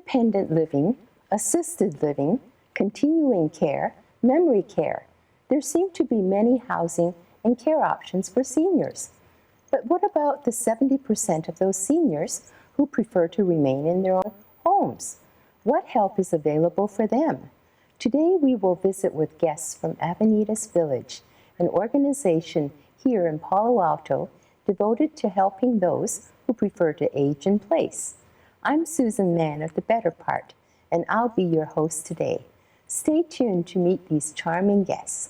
independent living, assisted living, continuing care, memory care. There seem to be many housing and care options for seniors. But what about the 70% of those seniors who prefer to remain in their own homes? What help is available for them? Today we will visit with guests from Avenidas Village, an organization here in Palo Alto devoted to helping those who prefer to age in place. I'm Susan Mann of The Better Part, and I'll be your host today. Stay tuned to meet these charming guests.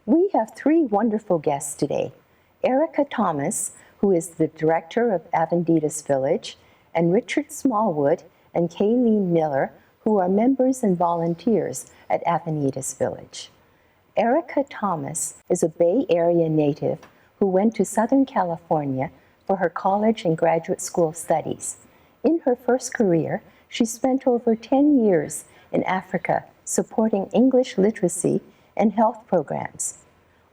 We have three wonderful guests today. Erica Thomas, who is the director of Avenidas Village, and Richard Smallwood and Kayleen Miller, who are members and volunteers at Avenidas Village. Erica Thomas is a Bay Area native who went to Southern California for her college and graduate school studies. In her first career, she spent over 10 years in Africa supporting English literacy and health programs.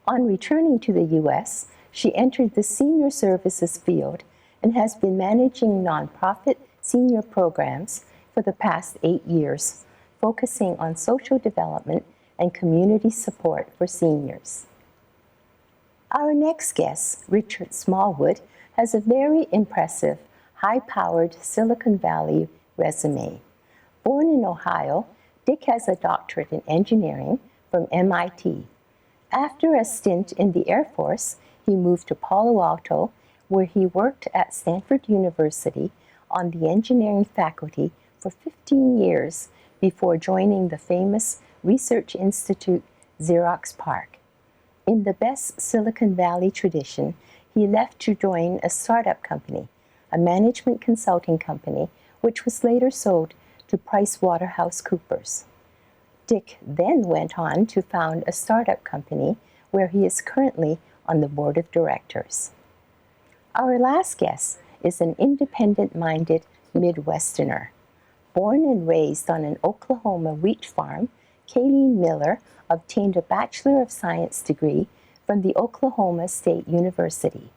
On returning to the U.S., she entered the senior services field and has been managing nonprofit senior programs for the past 8 years, focusing on social development and community support for seniors. Our next guest, Richard Smallwood, has a very impressive, high-powered Silicon Valley resume. Born in Ohio, Dick has a doctorate in engineering from MIT. After a stint in the Air Force, he moved to Palo Alto, where he worked at Stanford University on the engineering faculty for 15 years before joining the famous research institute Xerox PARC. In the best Silicon Valley tradition, he left to join a startup company, a management consulting company, which was later sold to PricewaterhouseCoopers. Dick then went on to found a startup company where he is currently on the board of directors. Our last guest is an independent-minded Midwesterner. Born and raised on an Oklahoma wheat farm, Kayleen Miller obtained a Bachelor of Science degree from the Oklahoma State University.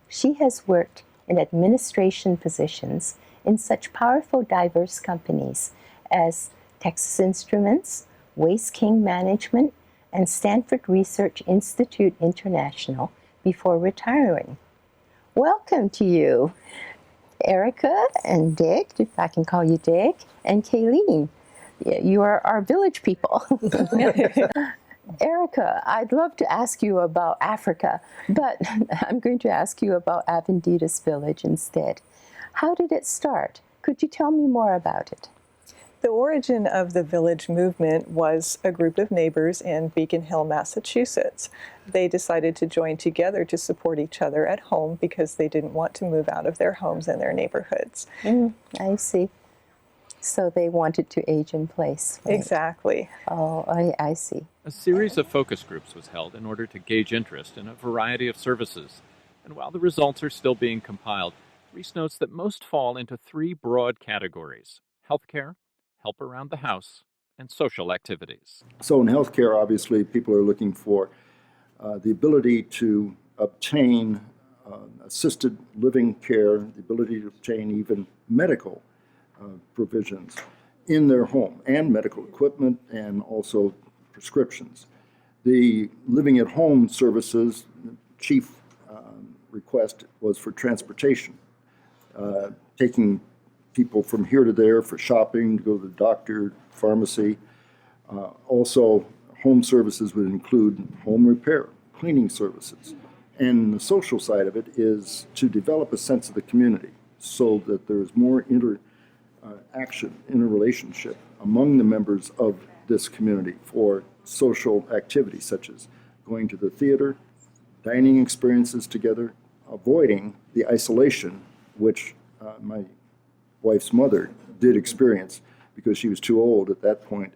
She has worked in administration positions in such powerful, diverse companies as Texas Instruments, Waste King Management, and Stanford Research Institute International before retiring. Welcome to you, Erica and Dick, if I can call you Dick, and Kayleen. You are our village people. Erica, I'd love to ask you about Africa, but I'm going to ask you about Avenidas Village instead. How did it start? Could you tell me more about it? The origin of the Village movement was a group of neighbors in Beacon Hill, Massachusetts. They decided to join together to support each other at home because they didn't want to move out of their homes and their neighborhoods. I see. So they wanted to age in place. Right? Exactly. Oh, I see. A series of focus groups was held in order to gauge interest in a variety of services. And while the results are still being compiled, Reese notes that most fall into three broad categories: healthcare, help around the house, and social activities. So in healthcare, obviously, people are looking for the ability to obtain assisted living care, the ability to obtain even medical provisions in their home, and medical equipment, and also prescriptions. The living at home services, chief request was for transportation, taking people from here to there for shopping, to go to the doctor, pharmacy. Also, home services would include home repair, cleaning services. And the social side of it is to develop a sense of the community so that there's more interrelationship among the members of this community for social activities such as going to the theater, dining experiences together, avoiding the isolation which my wife's mother did experience because she was too old at that point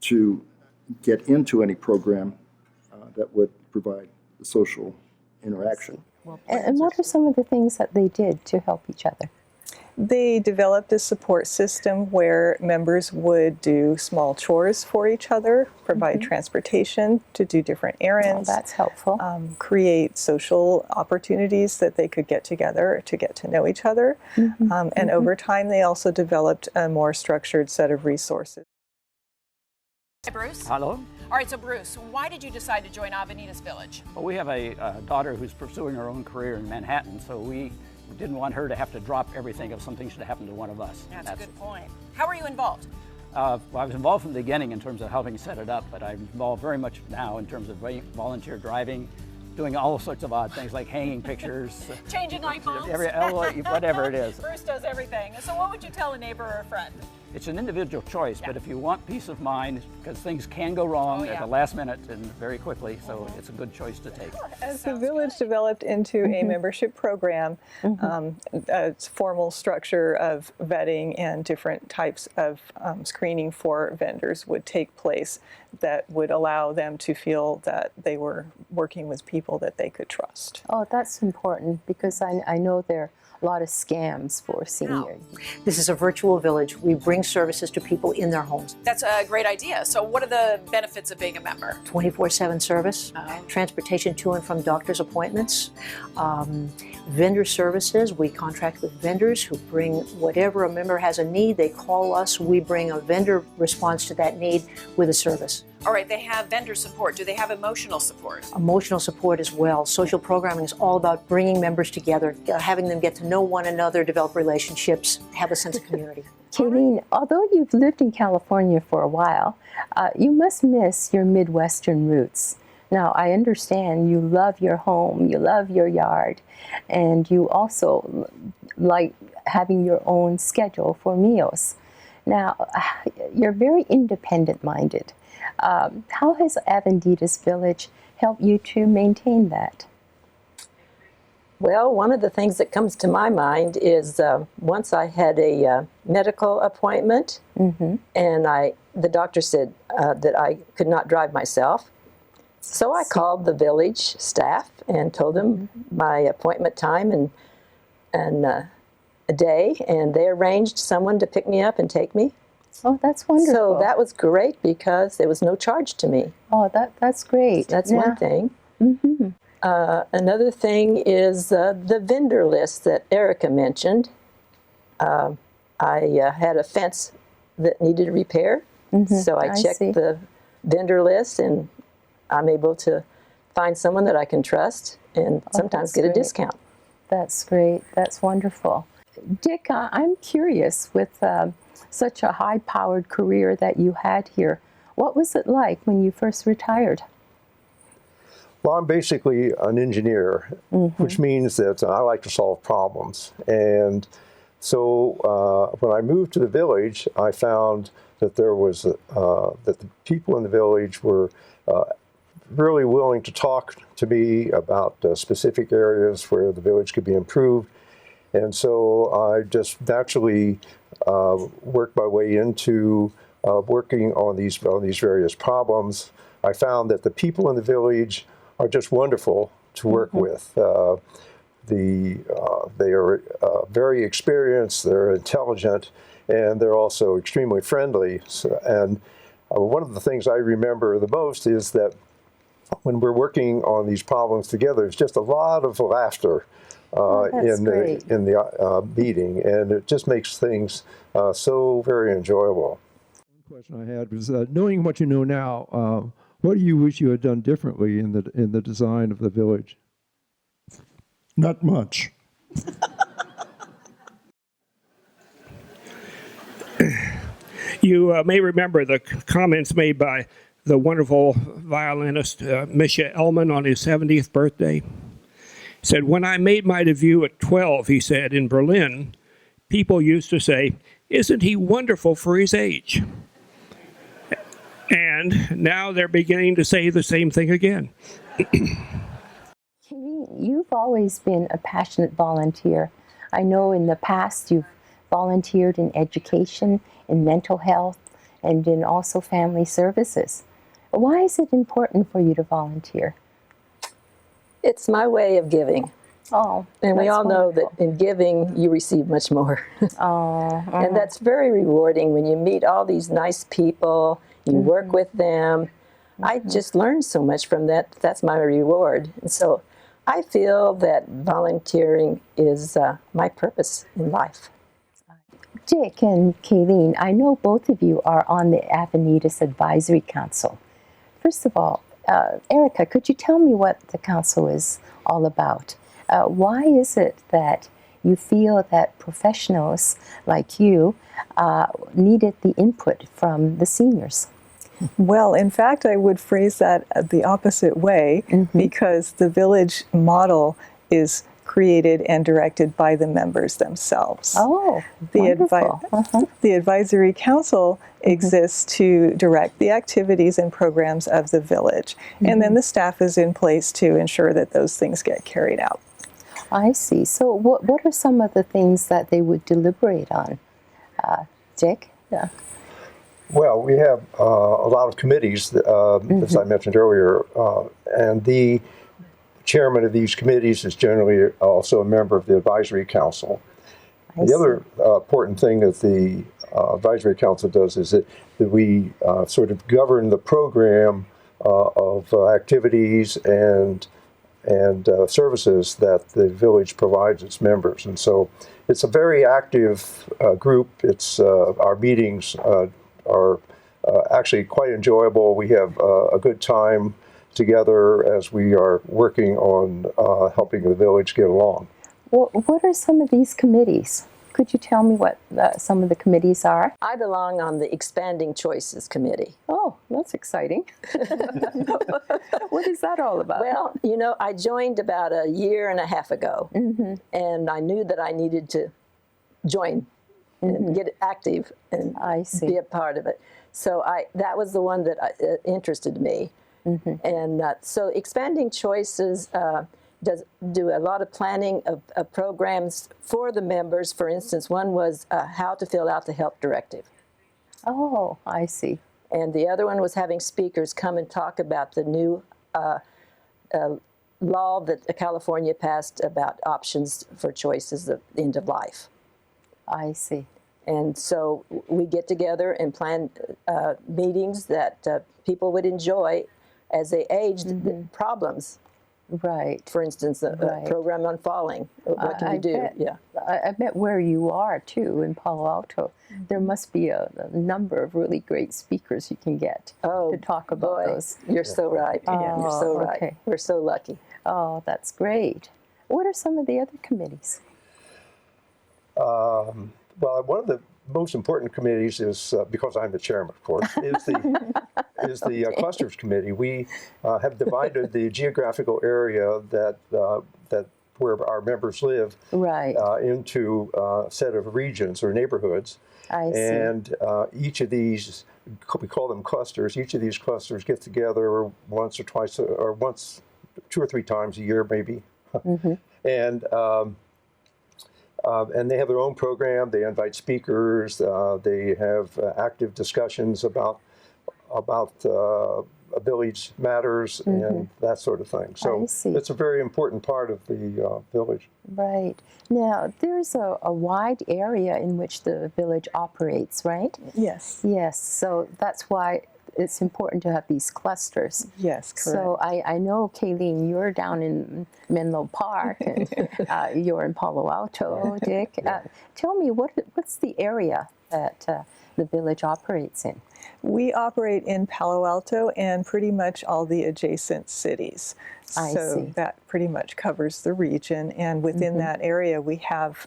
to get into any program that would provide the social interaction. And what are some of the things that they did to help each other? They developed a support system where members would do small chores for each other, provide transportation to do different Oh, errands, that's helpful. create social opportunities that they could get together to get to know each other. And over time, they also developed a more structured set of resources. Hi, Bruce. Hello. All right, so Bruce, why did you decide to join Avenidas Village? Well, we have a daughter who's pursuing her own career in Manhattan, so we didn't want her to have to drop everything if something should happen to one of us. That's a good point. How are you involved? Well, I was involved from the beginning in terms of helping set it up, but I'm involved very much now in terms of volunteer driving, doing all sorts of odd things like hanging pictures. Changing light bulbs? Whatever it is. Bruce does everything. So what would you tell a neighbor or a friend? It's an individual choice, but if you want peace of mind, because things can go wrong at the last minute and very quickly, so it's a good choice to take. As the village developed into a membership program, a formal structure of vetting and different types of screening for vendors would take place that would allow them to feel that they were working with people that they could trust. Oh, that's important because I know there are a lot of scams for seniors. This is a virtual village. We bring services to people in their homes. That's a great idea. So what are the benefits of being a member? 24/7 service, transportation to and from doctor's appointments, vendor services. We contract with vendors who bring whatever a member has a need. They call us. We bring a vendor response to that need with a service. All right, they have vendor support. Do they have emotional support? Emotional support as well. Social programming is all about bringing members together, having them get to know one another, develop relationships, have a sense of community. Kayleen, although you've lived in California for a while, you must miss your Midwestern roots. Now, I understand you love your home, you love your yard, and you also like having your own schedule for meals. Now, you're very independent-minded. How has Avenidas Village helped you to maintain that? Well, one of the things that comes to my mind is once I had a medical appointment, and the doctor said that I could not drive myself. So I called the village staff and told them my appointment time and a day, and they arranged someone to pick me up and take me. Oh, that's wonderful. So that was great because there was no charge to me. Oh, that's great. That's one thing. Another thing is the vendor list that Erica mentioned. I had a fence that needed repair, so I checked the vendor list, and I'm able to find someone that I can trust and sometimes get a discount. That's great. That's wonderful. Dick, I'm curious with such a high-powered career that you had here. What was it like when you first retired? Well, I'm basically an engineer, which means that I like to solve problems. And so when I moved to the village, I found that there was that the people in the village were really willing to talk to me about specific areas where the village could be improved. And so I just naturally worked my way into working on these various problems. I found that the people in the village are just wonderful to work with. They are very experienced, they're intelligent, and they're also extremely friendly. And one of the things I remember the most is that when we're working on these problems together, it's just a lot of laughter in the meeting, and it just makes things so very enjoyable. One question I had was, knowing what you know now, what do you wish you had done differently in the design of the village? Not much. You may remember the comments made by the wonderful violinist Misha Elman on his 70th birthday. He said, "When I made my debut at 12, he said, in Berlin, people used to say, 'Isn't he wonderful for his age?' And now they're beginning to say the same thing again." You've always been a passionate volunteer. I know in the past you've volunteered in education, in mental health, and in also family services. Why is it important for you to volunteer? It's my way of giving. Oh, And we that's all know wonderful. that in giving, you receive much more. Oh, And that's very rewarding when you meet all these nice people, you work with them. I just learned so much from that. That's my reward. And so I feel that volunteering is my purpose in life. Dick and Kayleen, I know both of you are on the Avenidas Advisory Council. First of all, Erica, could you tell me what the council is all about? Why is it that you feel that professionals like you needed the input from the seniors? Well, in fact, I would phrase that the opposite way because the village model is created and directed by the members themselves. Oh, The, wonderful. the advisory council exists to direct the activities and programs of the village, and then the staff is in place to ensure that those things get carried out. I see. So what are some of the things that they would deliberate on? Dick? Yeah. Well, we have a lot of committees, as I mentioned earlier, and the chairman of these committees is generally also a member of the advisory council. The other important thing that the advisory council does is that we sort of govern the program of activities and services that the village provides its members. And so it's a very active group. It's our meetings are actually quite enjoyable. We have a good time together as we are working on helping the village get along. Well, what are some of these committees? Could you tell me what some of the committees are? I belong on the Expanding Choices Committee. Oh, that's exciting. What is that all about? Well, you know, I joined about a year and a half ago, and I knew that I needed to join and get active and be a part of it. So that was the one that interested me. And so Expanding Choices does do a lot of planning of programs for the members. For instance, one was how to fill out the health directive. Oh, I see. And the other one was having speakers come and talk about the new law that California passed about options for choices at the end of life. I see. And so we get together and plan meetings that people would enjoy as they aged, the problems. Right. For instance, a program on falling. What can you do? I bet where you are, too, in Palo Alto, there must be a number of really great speakers you can get to talk about those. You're so right. You're so right. Okay. We're so lucky. Oh, that's great. What are some of the other committees? Well, one of the most important committees is, because I'm the chairman, of course, is the clusters committee. We have divided the geographical area that where our members live into a set of regions or neighborhoods. I see. And each of these, we call them clusters. Each of these clusters get together once or twice, or once, 2 or 3 times a year, maybe. And they have their own program. They invite speakers. They have active discussions about village matters and that sort of thing. So it's a very important part of the village. Right. Now, there's a wide area in which the village operates, right? Yes. Yes. So that's why it's important to have these clusters. Yes, correct. So I know, Kayleen, you're down in Menlo Park, and you're in Palo Alto, Dick. Tell me, what's the area that the village operates in? We operate in Palo Alto and pretty much all the adjacent cities. I see. That pretty much covers the region, and within that area we have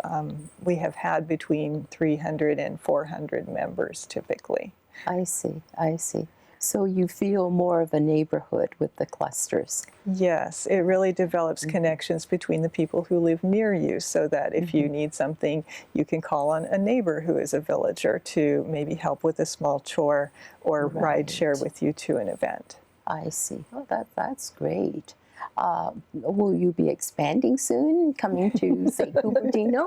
had between 300 and 400 members typically. I see, I see. So you feel more of a neighborhood with the clusters. Yes, it really develops connections between the people who live near you, so that if you need something, you can call on a neighbor who is a villager to maybe help with a small chore or ride share with you to an event. I see. Oh, that's great. Will you be expanding soon, coming to, say, Cupertino,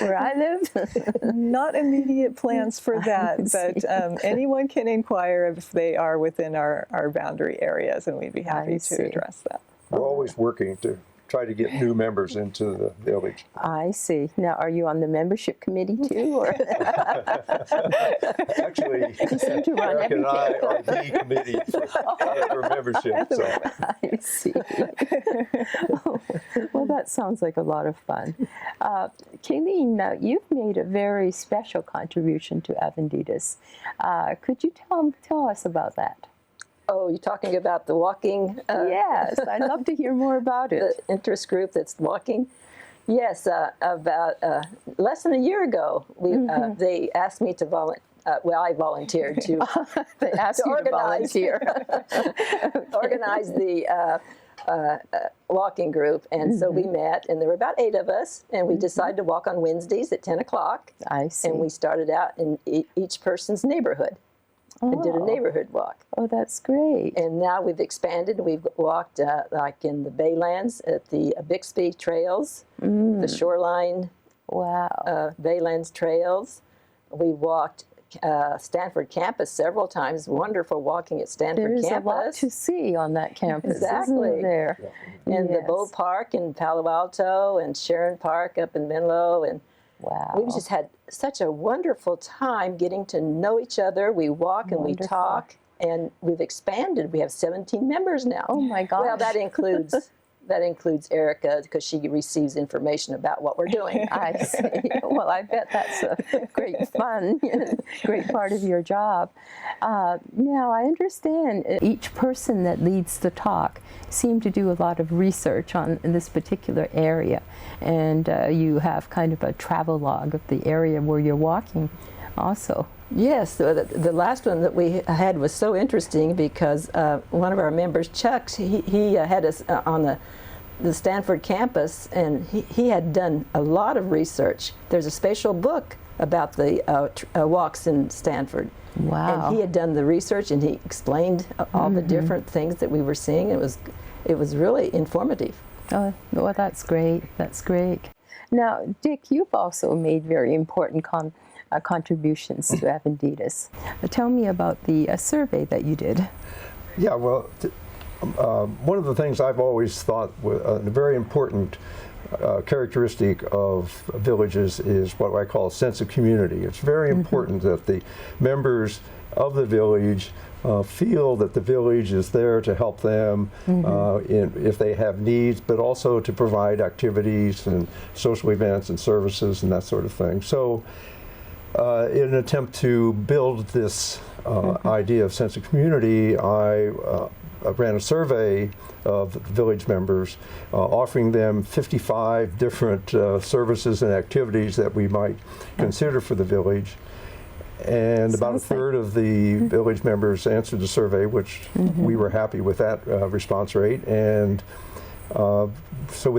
where I live? Not immediate plans for that, but anyone can inquire if they are within our boundary areas, and we'd be happy to address that. We're always working to try to get new members into the village. I see. Now, are you on the membership committee too? Or? Actually, You seem to run Eric and I everything. are the committee for membership. So. I see. Well, that sounds like a lot of fun. Kayleen, now you've made a very special contribution to Avenidas. Could you tell us about that? Oh, you're talking about the walking? Yes, I'd love to hear more about it. The interest group that's walking? Yes, about less than a year ago, they asked me to volunteer. I volunteered to, They asked to you organize, to volunteer. organize the walking group. And so we met, and there were about 8 of us, and we decided to walk on Wednesdays at 10 o'clock. I see. And we started out in each person's neighborhood and did a neighborhood walk. Oh, that's great. And now we've expanded. We've walked like in the Baylands at the Bixby Trails, the Shoreline Baylands Trails. We walked Stanford campus several times. Wonderful walking at Stanford There's campus. a lot to see on that campus, Exactly. isn't there? And the Bull Park in Palo Alto and Sharon Park up in Menlo. And we've just had such a wonderful time getting to know each other. We walk and we talk, and we've expanded. We have 17 members now. Oh my gosh. Well, that includes Erica, because she receives information about what we're doing. I see. Well, I bet that's a great fun, great part of your job. Now, I understand each person that leads the talk seemed to do a lot of research on this particular area, and you have kind of a travel log of the area where you're walking also. Yes, the last one that we had was so interesting because one of our members, Chuck, he had us on the Stanford campus, and he had done a lot of research. There's a special book about the walks in Stanford. Wow. And he had done the research, and he explained all the different things that we were seeing. It was really informative. Oh, well, that's great. That's great. Now, Dick, you've also made very important contributions to Avenidas. Tell me about the survey that you did. Yeah, well, one of the things I've always thought was a very important characteristic of villages is what I call a sense of community. It's very important that the members of the village feel that the village is there to help them if they have needs, but also to provide activities and social events and services and that sort of thing. So in an attempt to build this idea of sense of community, I ran a survey of village members, offering them 55 different services and activities that we might consider for the village. And about a third of the village members answered the survey, which we were happy with that response rate. And so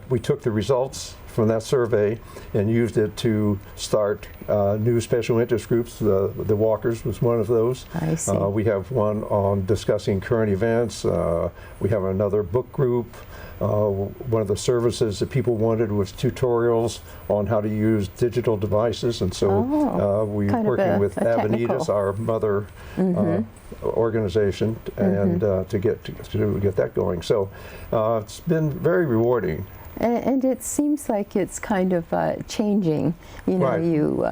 we took the results from that survey and used it to start new special interest groups. The Walkers was one of those. I see. We have one on discussing current events. We have another book group. One of the services that people wanted was tutorials on how to use digital devices, and so we're working with Avenidas, our mother organization, and to get that going. So it's been very rewarding. And it seems like it's kind of changing. You know, Right. you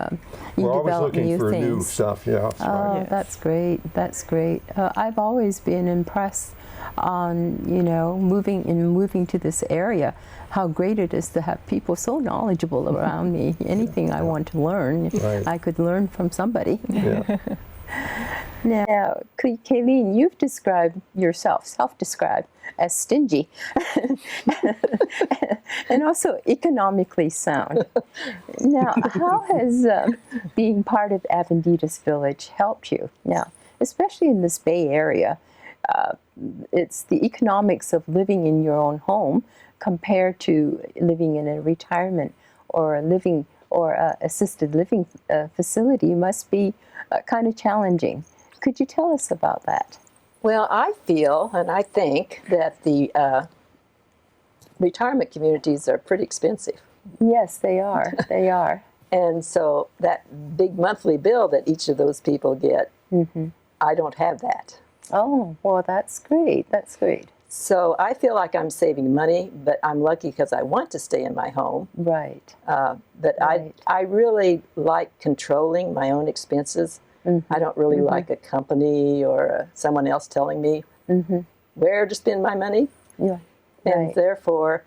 We're always develop looking new for things. new stuff. Yeah. That's right. Oh, that's great. That's great. I've always been impressed on, moving to this area, how great it is to have people so knowledgeable around me. Anything I want to learn, I could learn from somebody. Yeah. Now, Kayleen, you've described yourself, self-described, as stingy and also economically sound. Now, how has being part of Avenidas Village helped you? Now, especially in this Bay Area, it's the economics of living in your own home compared to living in a retirement or assisted living facility must be kind of challenging. Could you tell us about that? Well, I feel and I think that the retirement communities are pretty expensive. Yes, they are. They are. And so that big monthly bill that each of those people get, I don't have that. Oh, well, that's great. That's great. So I feel like I'm saving money, but I'm lucky because I want to stay in my home. Right. But Right. I really like controlling my own expenses. I don't really like a company or someone else telling me where to spend my money. Yeah. And Right. therefore,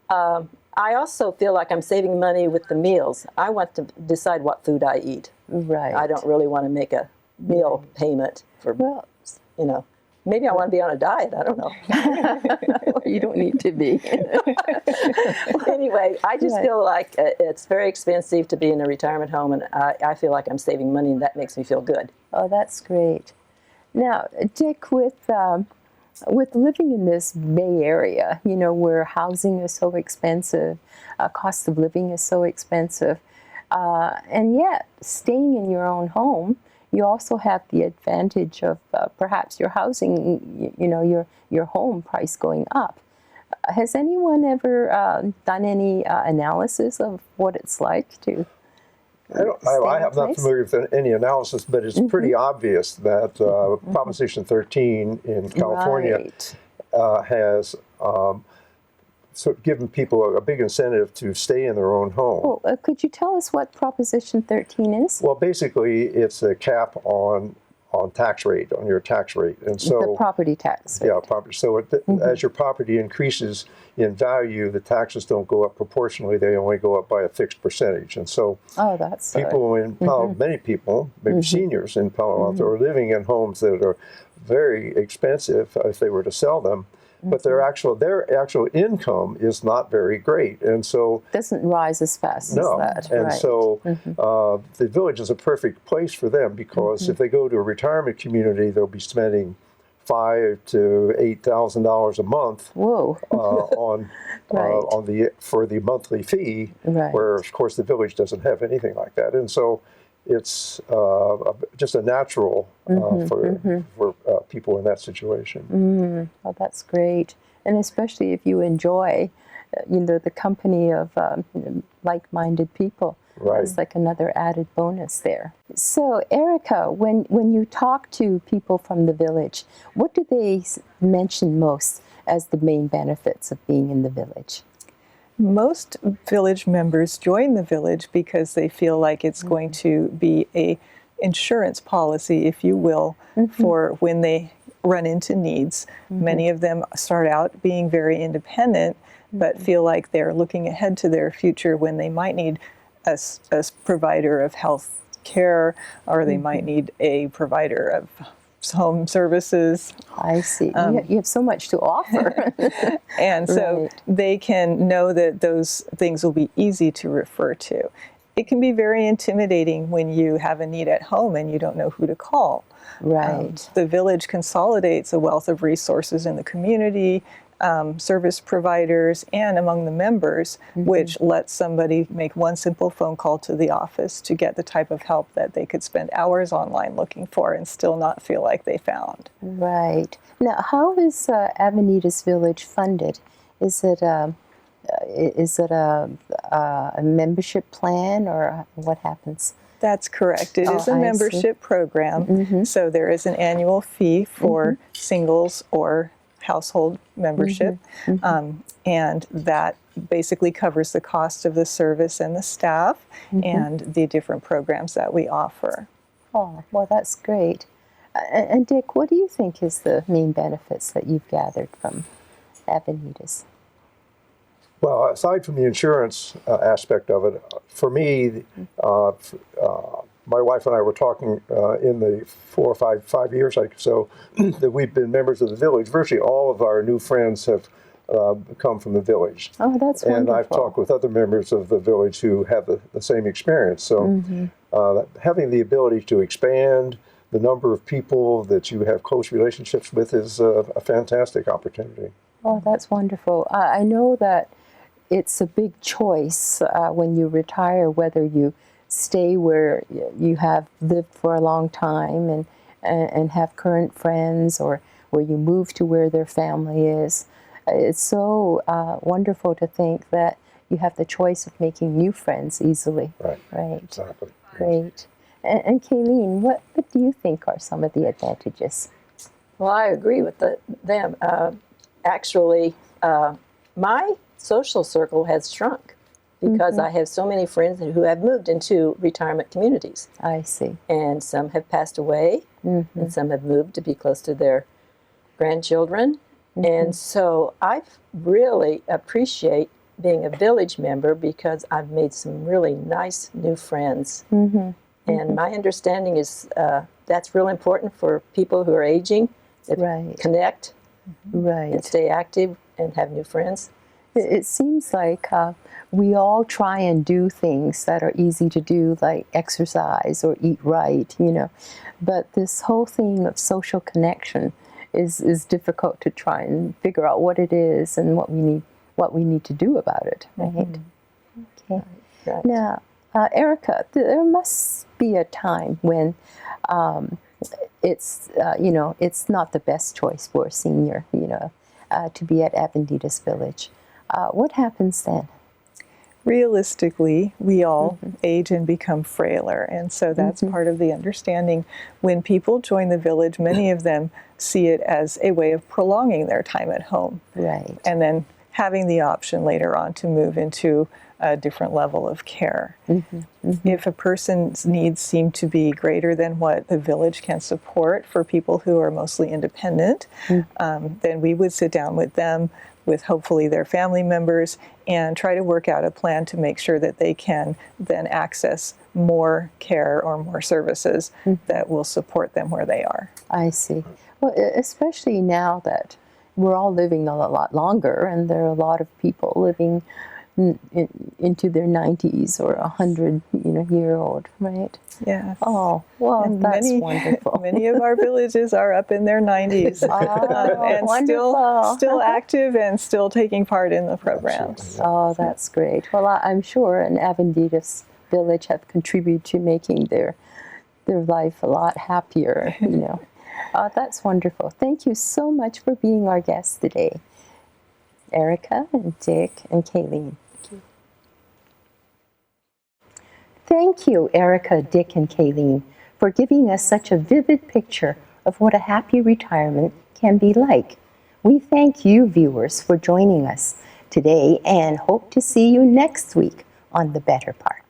I also feel like I'm saving money with the meals. I want to decide what food I eat. Right. I don't really want to make a meal payment for, Well, you know, maybe I want to be on a diet. I don't know. you don't need to be. Anyway, I just Right. feel like it's very expensive to be in a retirement home, and I feel like I'm saving money, and that makes me feel good. Oh, that's great. Now, Dick, with living in this Bay Area, you know, where housing is so expensive, cost of living is so expensive, and yet staying in your own home, you also have the advantage of perhaps your housing, you know, your home price going up. Has anyone ever done any analysis of what it's like to I am not familiar with any analysis, but it's pretty obvious that Proposition 13 in California Right. has sort of given people a big incentive to stay in their own home. Oh, could you tell us what Proposition 13 is? Well, basically, it's a cap on tax rate, on your tax rate, and so The property tax rate. yeah, property. So as your property increases in value, the taxes don't go up proportionally; they only go up by a fixed percentage. And so, Oh, that's people in many people, maybe seniors in Palo Alto, are living in homes that are very expensive if they were to sell them. But their actual income is not very great, and so doesn't rise as fast no. as that. And right. so the village is a perfect place for them because if they go to a retirement community, they'll be spending $5,000 to $8,000 a month Whoa. for the monthly fee, Right. where of course the village doesn't have anything like that, and so it's just a natural for people in that situation. Oh, that's great. And especially if you enjoy, you know, the company of like-minded people. Right. It's like another added bonus there. So, Erica, when you talk to people from the village, what do they mention most as the main benefits of being in the village? Most village members join the village because they feel like it's going to be a insurance policy, if you will, for when they run into needs. Many of them start out being very independent, but feel like they're looking ahead to their future when they might need a provider of health care, or they might need a provider of home services. I see. You have so much to offer. And so they can know that those things will be easy to refer to. It can be very intimidating when you have a need at home and you don't know who to call. Right. The village consolidates a wealth of resources in the community, service providers, and among the members, which lets somebody make one simple phone call to the office to get the type of help that they could spend hours online looking for and still not feel like they found. Right. Now, how is Avenidas Village funded? Is it a membership plan, or what happens? That's correct. It is a membership program. So there is an annual fee for singles or household membership, and that basically covers the cost of the service and the staff and the different programs that we offer. Oh, well, that's great. And Dick, what do you think is the main benefits that you've gathered from Avenidas? Well, aside from the insurance aspect of it, for me, my wife and I were talking in the 4 or 5 years or so that we've been members of the village. Virtually all of our new friends have come from the village. Oh, that's wonderful. And I've talked with other members of the village who have the same experience. So having the ability to expand the number of people that you have close relationships with is a fantastic opportunity. Oh, that's wonderful. I know that it's a big choice when you retire, whether you stay where you have lived for a long time and have current friends, or where you move to where their family is. It's so wonderful to think that you have the choice of making new friends easily. Right. Exactly. Great. And Kayleen, what do you think are some of the advantages? Well, I agree with them. actually, my social circle has shrunk because I have so many friends who have moved into retirement communities. I see. And some have passed away, and some have moved to be close to their grandchildren. And so I really appreciate being a village member because I've made some really nice new friends. And my understanding is that's real important for people who are aging, that connect and stay active and have new friends. It seems like we all try and do things that are easy to do, like exercise or eat right, you know. But this whole thing of social connection is difficult to try and figure out what it is and what we need to do about it, right? Okay. Right. Now, Erica, there must be a time when it's it's not the best choice for a senior, to be at Avenidas Village. What happens then? Realistically, we all age and become frailer, and so that's part of the understanding. When people join the village, many of them see it as a way of prolonging their time at home. Right. And then having the option later on to move into a different level of care. If a person's needs seem to be greater than what the village can support for people who are mostly independent, then we would sit down with them, with hopefully their family members, and try to work out a plan to make sure that they can then access more care or more services that will support them where they are. I see. Well, especially now that we're all living a lot longer, and there are a lot of people living into their 90s or 100-year-old, right? Yes. Oh, well, and that's wonderful. Many of our villages are up in their 90s and still active and still taking part in the programs. Oh, that's great. Well, I'm sure an Avenidas Village have contributed to making their life a lot happier, That's wonderful. Thank you so much for being our guests today, Erica and Dick and Kayleen. Thank you, Erica, Dick, and Kayleen, for giving us such a vivid picture of what a happy retirement can be like. We thank you, viewers, for joining us today and hope to see you next week on The Better Part.